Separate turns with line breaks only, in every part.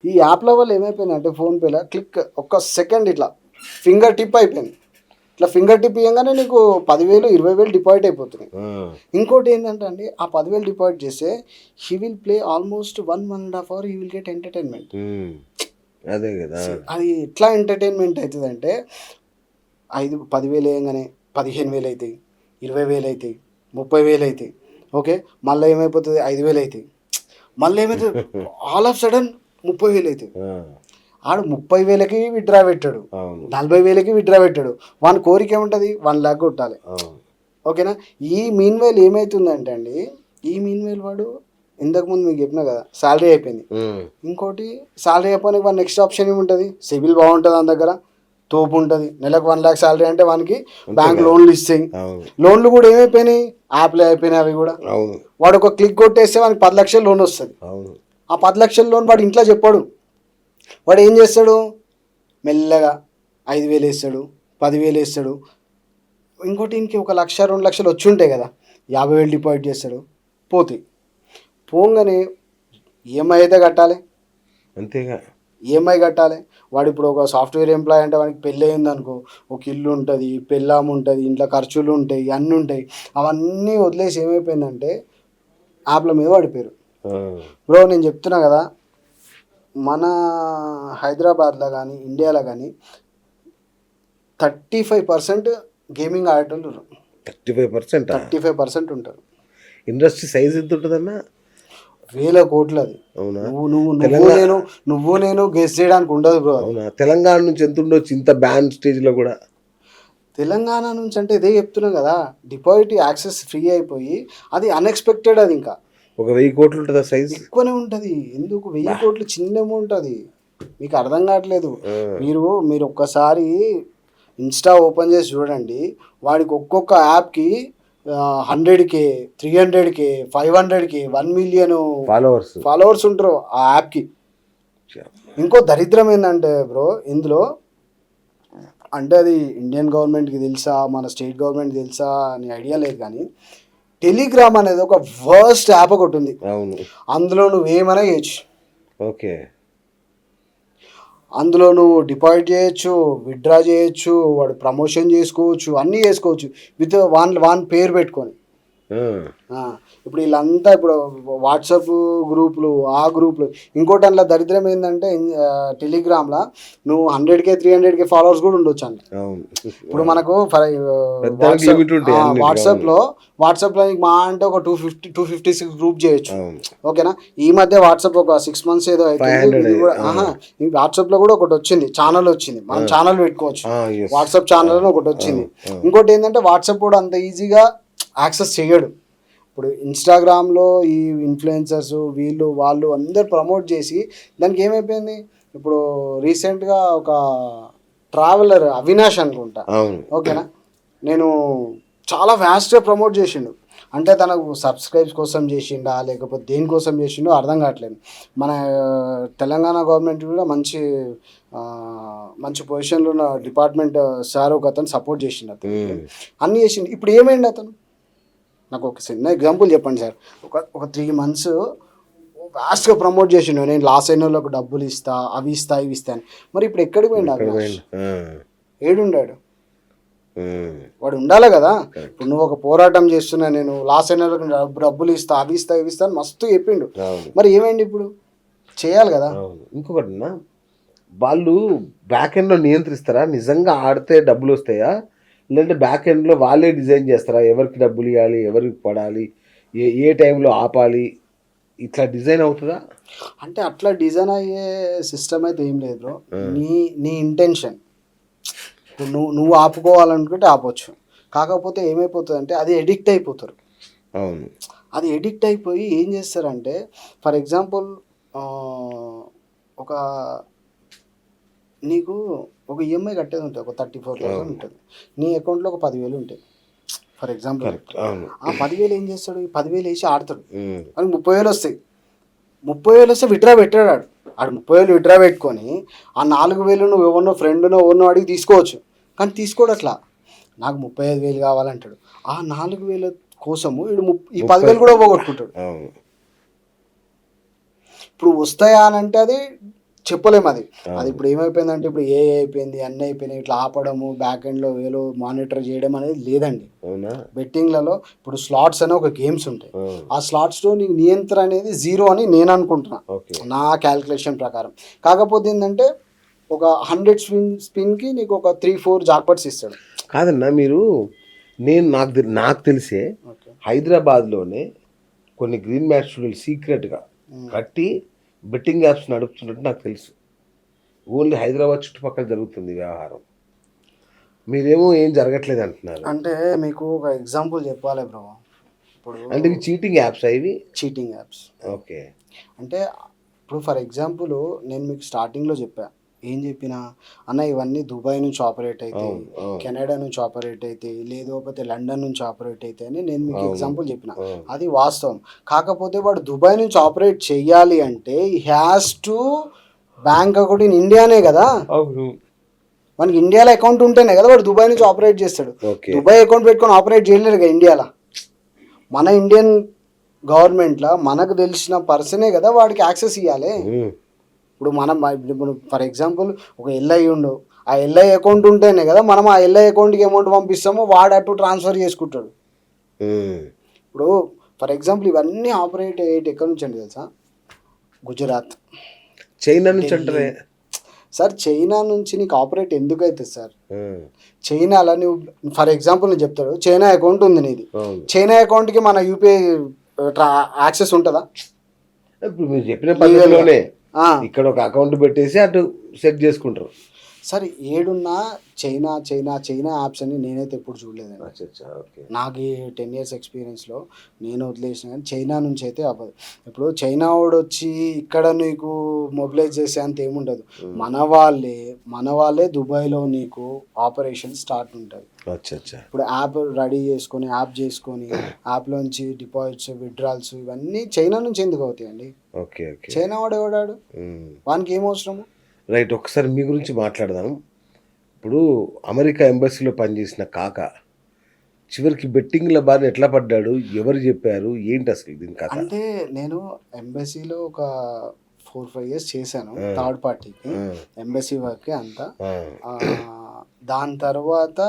ఈ యాప్ల వల్ల ఏమైపోయింది అంటే ఫోన్పేలో క్లిక్ ఒక్క సెకండ్ ఇట్లా ఫింగర్ టిప్ అయిపోయింది. ఇట్లా ఫింగర్ టిప్ ఇవ్వగానే నీకు 10,000 20,000 డిపాజిట్ అయిపోతున్నాయి. ఇంకోటి ఏంటంటే అండి ఆ 10,000 డిపాజిట్ చేస్తే he will play almost 1.5 hour he will get entertainment.
అదే కదా,
అది ఎట్లా ఎంటర్టైన్మెంట్ అవుతుంది అంటే 10,000 వేయగానే 15,000 అవుతాయి, 20,000 అవుతాయి, 30,000 అవుతాయి. ఓకే, మళ్ళీ ఏమైపోతుంది 5,000 అవుతాయి, మళ్ళీ ఏమవుతుంది ఆల్ ఆఫ్ సడన్ 30,000 అవుతాయి. ఆడు 30,000కి విత్డ్రా పెట్టాడు, 40,000కి విత్డ్రా పెట్టాడు. వాని కోరిక ఏముంటుంది 1 lakh కొట్టాలి. ఓకేనా. ఈ మీన్ వైల్ ఏమవుతుందంటే అండి, ఈ మీన్ వైల్ వాడు ఇంతకుముందు మీకు చెప్పినా కదా శాలరీ అయిపోయింది. ఇంకోటి శాలరీ అయిపోయినాక వాడు నెక్స్ట్ ఆప్షన్ ఏముంటుంది, సిబిల్ బాగుంటుంది మన దగ్గర, తోపు ఉంటుంది, నెలకు 1 lakh శాలరీ అంటే వానికి బ్యాంక్ లోన్లు ఇస్తాయి. లోన్లు కూడా ఏమైపోయినాయి యాప్లే అయిపోయినాయి అవి కూడా. వాడు ఒక క్లిక్ కొట్టేస్తే వానికి 10 లక్షల లోన్ వస్తుంది. ఆ 10 లక్షల లోన్ వాడు ఇంట్లో చెప్పాడు. వాడు ఏం చేస్తాడు, మెల్లగా 5,000 వేస్తాడు, 10,000 వేస్తాడు. ఇంకోటి ఇంక 1 లక్ష 2 లక్షలు వచ్చి ఉంటాయి కదా, 50,000 డిపాజిట్ చేస్తాడు, పోతాయి. పోగానే ఈఎంఐ అయితే కట్టాలి,
అంతేగా
ఈఎంఐ కట్టాలి. వాడు ఇప్పుడు ఒక సాఫ్ట్వేర్ ఎంప్లాయ్ అంటే వాడికి పెళ్ళి అయింది అనుకో, ఒక ఇల్లు ఉంటుంది, పెళ్ళాము ఉంటుంది, ఇంట్లో ఖర్చులు ఉంటాయి, అన్నీ ఉంటాయి. అవన్నీ వదిలేసి ఏమైపోయిందంటే యాప్ల మీద పడిపోయారు. బ్రో నేను చెప్తున్నా కదా, మన హైదరాబాద్లో కానీ ఇండియాలో కానీ 35% గేమింగ్ ఆడేటోళ్ళు 35% ఉంటారు.
ఇండస్ట్రీ సైజ్ ఎంత ఉంటుందన్నా,
1,000 కోట్లు. అది నువ్వు నేను గెస్ చేయడానికి ఉండదు బ్రో.
అవునా, తెలంగాణ నుంచి ఎంత ఉండొచ్చు ఇంత బ్యాన్ స్టేజ్లో కూడా?
తెలంగాణ నుంచి అంటే ఇదే చెప్తున్నాం కదా, డిపాజిట్ యాక్సెస్ ఫ్రీ అయిపోయి అది అన్ఎక్స్పెక్టెడ్. అది ఇంకా
ఒక 1,000 కోట్లు ఉంటుందా సైజ్?
ఎక్కువనే ఉంటుంది. ఎందుకు 1,000 కోట్లు చిన్న అమౌంట్, అది మీకు అర్థం కావట్లేదు. మీరు ఒక్కసారి ఇన్స్టా ఓపెన్ చేసి చూడండి, వాడికి ఒక్కొక్క యాప్కి 100K 300K 500K 1 million followers ఉంటారు ఆ యాప్కి. ఇంకో దరిద్రం ఏంటంటే బ్రో ఇందులో, అంటే అది ఇండియన్ గవర్నమెంట్కి తెలుసా మన స్టేట్ గవర్నమెంట్కి తెలుసా అని ఐడియా లేదు కానీ, టెలిగ్రామ్ అనేది ఒక వర్స్ట్ యాప్ ఒకటి ఉంది. అందులో నువ్వు ఏమైనా చేయొచ్చు.
ఓకే,
అందులో నువ్వు డిపాజిట్ చేయొచ్చు, విత్డ్రా చేయొచ్చు, వాడు ప్రమోషన్ చేసుకోవచ్చు, అన్నీ చేసుకోవచ్చు విత్ వాన్ పేరు పెట్టుకొని. ఇప్పుడు వీళ్ళంతా ఇప్పుడు వాట్సాప్ గ్రూపులు, ఆ గ్రూపులు. ఇంకోటి అందులో దరిద్రం ఏంటంటే టెలిగ్రామ్లో నువ్వు 100K 300K ఫాలోవర్స్ కూడా ఉండొచ్చు అండి. ఇప్పుడు మనకు వాట్సాప్లో మా అంటే ఒక 256 గ్రూప్ చేయొచ్చు. ఓకేనా. ఈ మధ్య వాట్సాప్ ఒక 6 months ఏదో అవుతుంది, వాట్సాప్లో కూడా ఒకటి వచ్చింది, ఛానల్ వచ్చింది, మనం ఛానల్ పెట్టుకోవచ్చు. వాట్సాప్ ఛానల్ అని ఒకటి వచ్చింది. ఇంకోటి ఏంటంటే వాట్సాప్ కూడా అంత ఈజీగా యాక్సెస్ చేయడు. ఇప్పుడు ఇన్స్టాగ్రామ్లో ఈ ఇన్ఫ్లుయెన్సర్స్ వీళ్ళు వాళ్ళు అందరు ప్రమోట్ చేసి దానికి ఏమైపోయింది, ఇప్పుడు రీసెంట్గా ఒక ట్రావెలర్ అవినాష్ అనుకుంటా, ఓకేనా, నేను చాలా వ్యాస్ట్గా ప్రమోట్ చేసిండు. అంటే తనకు సబ్స్క్రైబ్స్ కోసం చేసిండా లేకపోతే దేనికోసం చేసిండో అర్థం కావట్లేదు. మన తెలంగాణ గవర్నమెంట్ కూడా మంచి పొజిషన్లో ఉన్న డిపార్ట్మెంట్ సార్ ఒక అతను సపోర్ట్ చేసిండు, అతను అన్నీ చేసిండు. ఇప్పుడు ఏమైంది అతను, నాకు ఒక చిన్న ఎగ్జాంపుల్ చెప్పండి సార్. ఒక 3 months వ్యాస్ట్గా ప్రమోట్ చేసిండు, నేను లాస్ అయిన వాళ్ళకు డబ్బులు ఇస్తా, అవి ఇస్తా, ఇవి ఇస్తాను. మరి ఇప్పుడు ఎక్కడికి పోయిండు అవినాష్? ఏడుండాడు? వాడు ఉండాలి కదా. ఇప్పుడు నువ్వు ఒక పోరాటం చేస్తున్నా, నేను లాస్ అయిన వాళ్ళకి డబ్బులు ఇస్తా, అవి ఇస్తా, ఇవి ఇస్తాను మస్తు చెప్పిండు. మరి ఏమైంది ఇప్పుడు? చేయాలి కదా.
ఇంకొకటి, వాళ్ళు బ్యాక్ ఎండ్లో నియంత్రిస్తారా? నిజంగా ఆడితే డబ్బులు వస్తాయా, లేదంటే బ్యాక్ ఎండ్లో వాళ్ళే డిజైన్ చేస్తారా? ఎవరికి డబ్బులు ఇవ్వాలి, ఎవరికి పడాలి, ఏ టైంలో ఆపాలి, ఇట్లా డిజైన్ అవుతుందా?
అంటే అట్లా డిజైన్ అయ్యే సిస్టమ్ అయితే ఏం లేదు బ్రో. నీ ఇంటెన్షన్. నువ్వు ఆపుకోవాలనుకుంటే ఆపొచ్చు. కాకపోతే ఏమైపోతుంది అంటే అది ఎడిక్ట్ అయిపోతారు.
అవును,
అది ఎడిక్ట్ అయిపోయి ఏం చేస్తారంటే, ఫర్ ఎగ్జాంపుల్ నీకు ఒక ఈఎంఐ కట్టేది ఉంటుంది, ఒక 34,000 ఉంటుంది, నీ అకౌంట్లో ఒక 10,000 ఉంటాయి ఫర్ ఎగ్జాంపుల్. ఆ 10,000 ఏం చేస్తాడు, ఈ 10,000 వేసి ఆడతాడు, అని 30,000 వస్తాయి. 30,000 వస్తే విత్డ్రా పెట్టాడు ఆడు 30,000 విత్డ్రా పెట్టుకొని ఆ 4,000 నువ్వు ఎవరినో ఫ్రెండ్నో ఎవరినో అడిగి తీసుకోవచ్చు. కానీ తీసుకోడు అట్లా, నాకు 35,000 కావాలంటాడు. ఆ 4,000 కోసము ఈ 10,000 కూడా పోగొట్టుకుంటాడు. ఇప్పుడు వస్తాయా అని అంటే అది చెప్పలేము అది. అది ఇప్పుడు ఏమైపోయిందంటే ఇప్పుడు ఏ అయిపోయింది, అన్నీ అయిపోయినాయి. ఇట్లా ఆపడము, బ్యాక్ ఎండ్లో వేలో మానిటర్ చేయడం అనేది లేదండి.
అవునా?
బెట్టింగ్లలో ఇప్పుడు స్లాట్స్ అనే ఒక గేమ్స్ ఉంటాయి.
ఆ,
ఆ స్లాట్స్లో నీకు నియంత్రణ అనేది జీరో అని నేను అనుకుంటున్నా,
ఓకే.
నా క్యాలిక్యులేషన్ ప్రకారం. కాకపోతే ఏంటంటే ఒక 100 స్పిన్కి నీకు ఒక 3-4 జాక్పాట్స్ ఇస్తాడు.
కాదన్నా మీరు నాకు తెలిసే
ఓకే.
హైదరాబాద్లోనే కొన్ని గ్రీన్ మ్యాచ్ స్టూడియోలు సీక్రెట్గా కట్టి బెట్టింగ్ యాప్స్ నడుపుతున్నట్టు నాకు తెలుసు. ఓన్లీ హైదరాబాద్ చుట్టుపక్కల జరుగుతుంది ఈ వ్యవహారం. మీరేమో ఏం జరగట్లేదు అంటున్నారు.
అంటే మీకు ఒక ఎగ్జాంపుల్ చెప్పాలి బ్రో. ఇప్పుడు
అంటే ఇవి చీటింగ్ యాప్స్ ఇవి?
Cheating apps.
ఓకే.
అంటే ఇప్పుడు ఫర్ ఎగ్జాంపుల్ నేను మీకు స్టార్టింగ్లో చెప్పా, ఏం చెప్పినా అన్న ఇవన్నీ దుబాయ్ నుంచి ఆపరేట్ అవుతాయి, కెనడా నుంచి ఆపరేట్ అవుతాయి, లేకపోతే లండన్ నుంచి ఆపరేట్ అవుతాయి అని నేను మీకు ఎగ్జాంపుల్ చెప్పిన. అది వాస్తవం. కాకపోతే వాడు దుబాయ్ నుంచి ఆపరేట్ చెయ్యాలి అంటే has to bank account in ఇండియానే కదా. మనకి ఇండియాలో అకౌంట్ ఉంటేనే కదా వాడు దుబాయ్ నుంచి ఆపరేట్ చేస్తాడు. దుబాయ్ అకౌంట్ పెట్టుకొని ఆపరేట్ చేయలేరు కదా ఇండియాలో. మన ఇండియన్ గవర్నమెంట్లో మనకు తెలిసిన పర్సనే కదా వాడికి యాక్సెస్ ఇవ్వాలి. ఇప్పుడు మనం ఇప్పుడు ఫర్ ఎగ్జాంపుల్ ఒక ఎల్ఐ ఉండు, ఆ ఎల్ఐ అకౌంట్ ఉంటేనే కదా మనం ఆ ఎల్ఐ అకౌంట్కి అమౌంట్ పంపిస్తామో వాడు అటు ట్రాన్స్ఫర్ చేసుకుంటాడు. ఇప్పుడు ఫర్ ఎగ్జాంపుల్ ఇవన్నీ ఆపరేట్ అయ్యేటి ఎక్కడి నుంచి అండి తెలుసా? గుజరాత్,
చైనా నుంచి అంటారే
సార్. చైనా నుంచి నీకు ఆపరేట్ ఎందుకు అవుతుంది సార్? చైనాలో నువ్వు ఫర్ ఎగ్జాంపుల్ నేను చెప్తాడు, చైనా అకౌంట్ ఉంది నీది, చైనా అకౌంట్కి మన యూపీఐ యాక్సెస్ ఉంటుందా?
ఇప్పుడు మీరు చెప్పిన పద్ధతిలోనే ఇక్కడ ఒక అకౌంట్ పెట్టేసి అటు సెట్ చేసుకుంటారు.
సరే ఏడున్నా చైనా చైనా చైనా యాప్స్ అని నేనైతే ఎప్పుడు చూడలేదండి. నాకు ఈ 10 years ఎక్స్పీరియన్స్లో నేను వదిలేసిన కానీ చైనా నుంచి అయితే అవ్వదు. ఇప్పుడు చైనా వాడు వచ్చి ఇక్కడ నీకు మొబిలైజ్ చేసే అంత ఏముండదు. మన వాళ్ళే దుబాయ్లో నీకు ఆపరేషన్ స్టార్ట్ ఉంటుంది. ఇప్పుడు యాప్ రెడీ చేసుకొని యాప్ చేసుకొని యాప్లోంచి డిపాజిట్స్ విత్డ్రాల్స్ ఇవన్నీ చైనా నుంచి ఎందుకు అవుతాయండి? చైనా వాడు ఎవడాడు, వానికి ఏం అవసరము?
రైట్. ఒకసారి మీ గురించి మాట్లాడదాం. ఇప్పుడు అమెరికా ఎంబసీలో పనిచేసిన కాక చివరికి బెట్టింగ్ల బాధ ఎట్లా పడ్డాడు, ఎవరు చెప్పారు, ఏంటి అసలు దీని కథ?
అంటే నేను ఎంబసీలో ఒక 4-5 years చేశాను థర్డ్ పార్టీకి, ఎంబసీ వర్క్ అంతా. దాని తర్వాత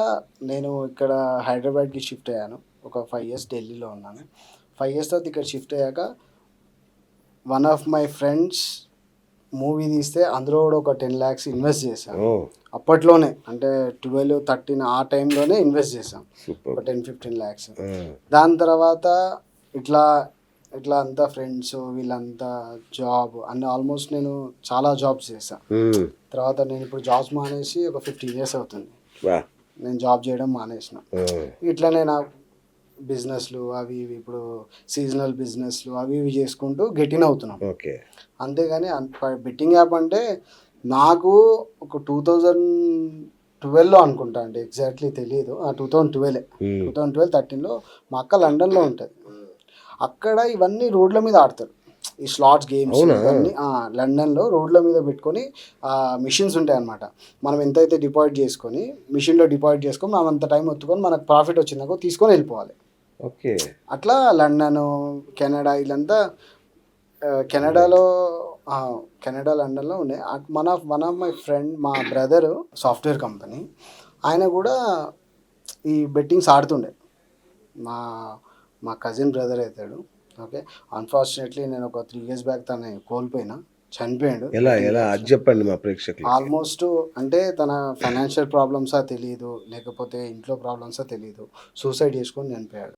నేను ఇక్కడ హైదరాబాద్కి షిఫ్ట్ అయ్యాను. ఒక 5 years ఢిల్లీలో ఉన్నాను. 5 years తర్వాత ఇక్కడ షిఫ్ట్ అయ్యాక one of my friends movie తీస్తే అందులో కూడా ఒక 10 lakhs ఇన్వెస్ట్ చేశాను అప్పట్లోనే. అంటే 12-13 ఆ టైంలోనే ఇన్వెస్ట్ చేశాం ఒక 10-15 lakhs. దాని తర్వాత ఇట్లా అంతా ఫ్రెండ్స్ వీళ్ళంతా జాబ్ అన్నీ ఆల్మోస్ట్ నేను చాలా జాబ్స్ చేశాను. తర్వాత నేను ఇప్పుడు జాబ్స్ మానేసి ఒక 15 years అవుతుంది నేను జాబ్ చేయడం మానేసిన. ఇట్లనే నా బిజినెస్లు అవి ఇవి ఇప్పుడు సీజనల్ బిజినెస్లు అవి ఇవి చేసుకుంటూ గెటిన్ అవుతున్నాం. అంతేగాని బెట్టింగ్ యాప్ అంటే నాకు ఒక 2012లో అనుకుంటా అండి, ఎగ్జాక్ట్లీ తెలియదు. 2012-13లో మా అక్క లండన్లో ఉంటుంది. అక్కడ ఇవన్నీ రోడ్ల మీద ఆడతారు ఈ స్లాట్స్ గేమ్స్ ఇవన్నీ. లండన్లో రోడ్ల మీద పెట్టుకొని మిషన్స్ ఉంటాయి అన్నమాట. మనం ఎంతైతే డిపాజిట్ చేసుకొని మిషన్లో డిపాజిట్ చేసుకొని మనం అంత టైం ఒత్తుకొని మనకు ప్రాఫిట్ వచ్చిందాక తీసుకొని వెళ్ళిపోవాలి. అట్లా లండన్, కెనడా వీళ్ళంతా కెనడా లండన్లో ఉన్నాయి. వన్ ఆఫ్ మై ఫ్రెండ్ మా బ్రదర్ సాఫ్ట్వేర్ కంపెనీ, ఆయన కూడా ఈ బెట్టింగ్స్ ఆడుతుండే. మా కజిన్ బ్రదర్ అవుతాడు. ఓకే, అన్ఫార్చునేట్లీ నేను ఒక 3 years బ్యాక్ తను కోల్పోయినా, చనిపోయాడు.
ఎలా అది చెప్పండి మా ప్రేక్షకులు.
ఆల్మోస్ట్ అంటే తన ఫైనాన్షియల్ ప్రాబ్లమ్సా తెలియదు, లేకపోతే ఇంట్లో ప్రాబ్లమ్సా తెలియదు, సూసైడ్ చేసుకొని చనిపోయాడు.